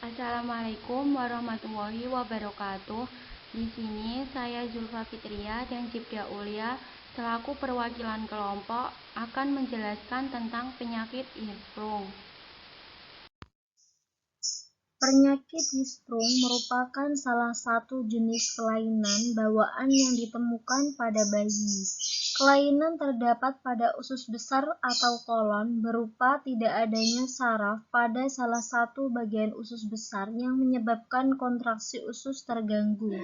Assalamualaikum warahmatullahi wabarakatuh. Di sini saya Zulfa Fitria dan Cipda Ulia selaku perwakilan kelompok akan menjelaskan tentang penyakit Hirschsprung. Penyakit Hirschsprung merupakan salah satu jenis kelainan bawaan yang ditemukan pada bayi. Kelainan terdapat pada usus besar atau kolon berupa tidak adanya saraf pada salah satu bagian usus besar yang menyebabkan kontraksi usus terganggu.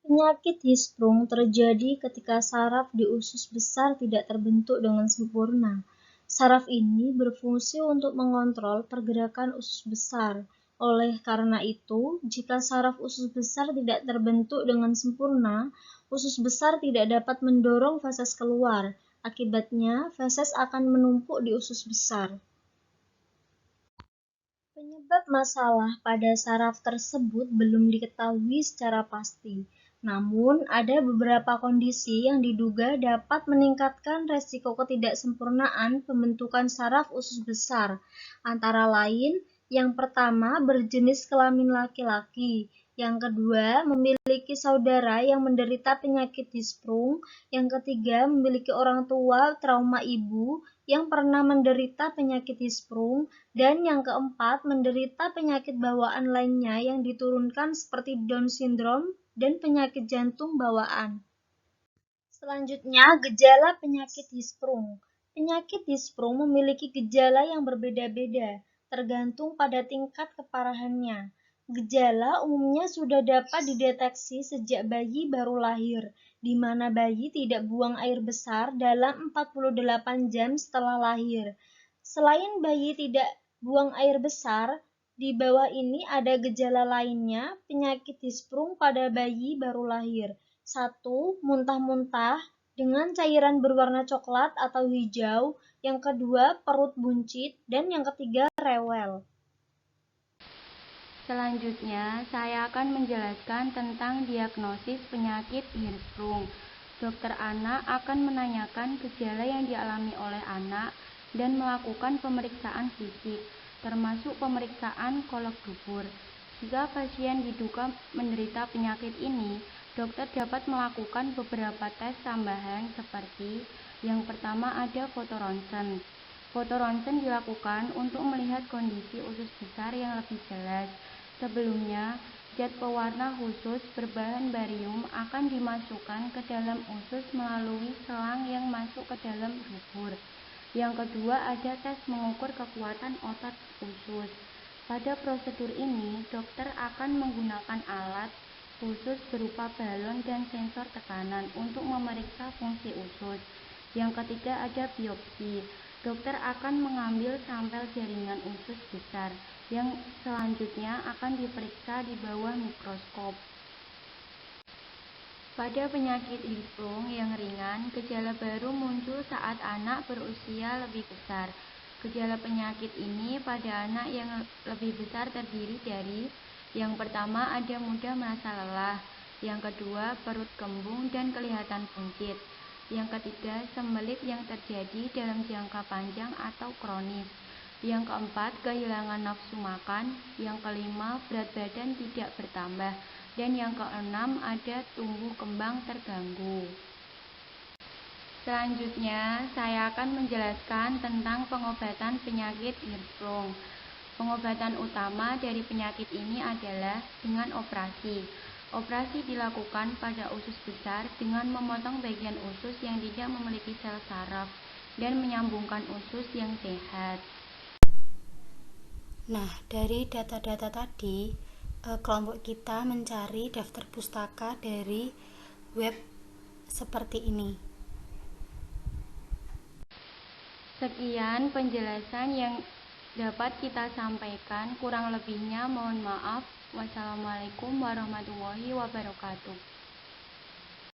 Penyakit Hirschsprung terjadi ketika saraf di usus besar tidak terbentuk dengan sempurna. Saraf ini berfungsi untuk mengontrol pergerakan usus besar. Oleh karena itu, jika saraf usus besar tidak terbentuk dengan sempurna, usus besar tidak dapat mendorong feses keluar. Akibatnya, feses akan menumpuk di usus besar. Penyebab masalah pada saraf tersebut belum diketahui secara pasti. Namun, ada beberapa kondisi yang diduga dapat meningkatkan resiko ketidaksempurnaan pembentukan saraf usus besar. Antara lain, yang pertama berjenis kelamin laki-laki, yang kedua memiliki saudara yang menderita penyakit Hirschsprung, yang ketiga memiliki orang tua trauma ibu yang pernah menderita penyakit Hirschsprung, dan yang keempat menderita penyakit bawaan lainnya yang diturunkan seperti Down syndrome dan penyakit jantung bawaan. Selanjutnya, gejala penyakit Hirschsprung. Penyakit Hirschsprung memiliki gejala yang berbeda-beda, tergantung pada tingkat keparahannya. Gejala umumnya sudah dapat dideteksi sejak bayi baru lahir, di mana bayi tidak buang air besar dalam 48 jam setelah lahir. Selain bayi tidak buang air besar, di bawah ini ada gejala lainnya penyakit Hirschsprung pada bayi baru lahir. 1. Muntah-muntah dengan cairan berwarna coklat atau hijau. Yang kedua, perut buncit. Dan yang ketiga, rewel. Selanjutnya, saya akan menjelaskan tentang diagnosis penyakit Hirschsprung. Dokter anak akan menanyakan gejala yang dialami oleh anak dan melakukan pemeriksaan fisik, termasuk pemeriksaan kolok dubur. Jika pasien diduga menderita penyakit ini, dokter dapat melakukan beberapa tes tambahan seperti yang pertama ada foto ronsen. Foto ronsen dilakukan untuk melihat kondisi usus besar yang lebih jelas. Sebelumnya, zat pewarna khusus berbahan barium akan dimasukkan ke dalam usus melalui selang yang masuk ke dalam dubur. Yang kedua ada tes mengukur kekuatan otot usus. Pada prosedur ini, dokter akan menggunakan alat khusus berupa balon dan sensor tekanan untuk memeriksa fungsi usus. Yang ketiga ada biopsi. Dokter akan mengambil sampel jaringan usus besar yang selanjutnya akan diperiksa di bawah mikroskop. Pada penyakit Hirschsprung yang ringan, gejala baru muncul saat anak berusia lebih besar. Gejala penyakit ini pada anak yang lebih besar terdiri dari yang pertama ada mudah merasa lelah, yang kedua perut kembung dan kelihatan buncit, yang ketiga sembelit yang terjadi dalam jangka panjang atau kronis, yang keempat kehilangan nafsu makan, yang kelima berat badan tidak bertambah, dan yang keenam ada tumbuh kembang terganggu. Selanjutnya, saya akan menjelaskan tentang pengobatan penyakit Hirschsprung. Pengobatan utama dari penyakit ini adalah dengan operasi. Operasi dilakukan pada usus besar dengan memotong bagian usus yang tidak memiliki sel saraf dan menyambungkan usus yang sehat. Nah, dari data-data tadi, kelompok kita mencari daftar pustaka dari web seperti ini. Sekian penjelasan yang dapat kita sampaikan, kurang lebihnya mohon maaf. Wassalamualaikum warahmatullahi wabarakatuh.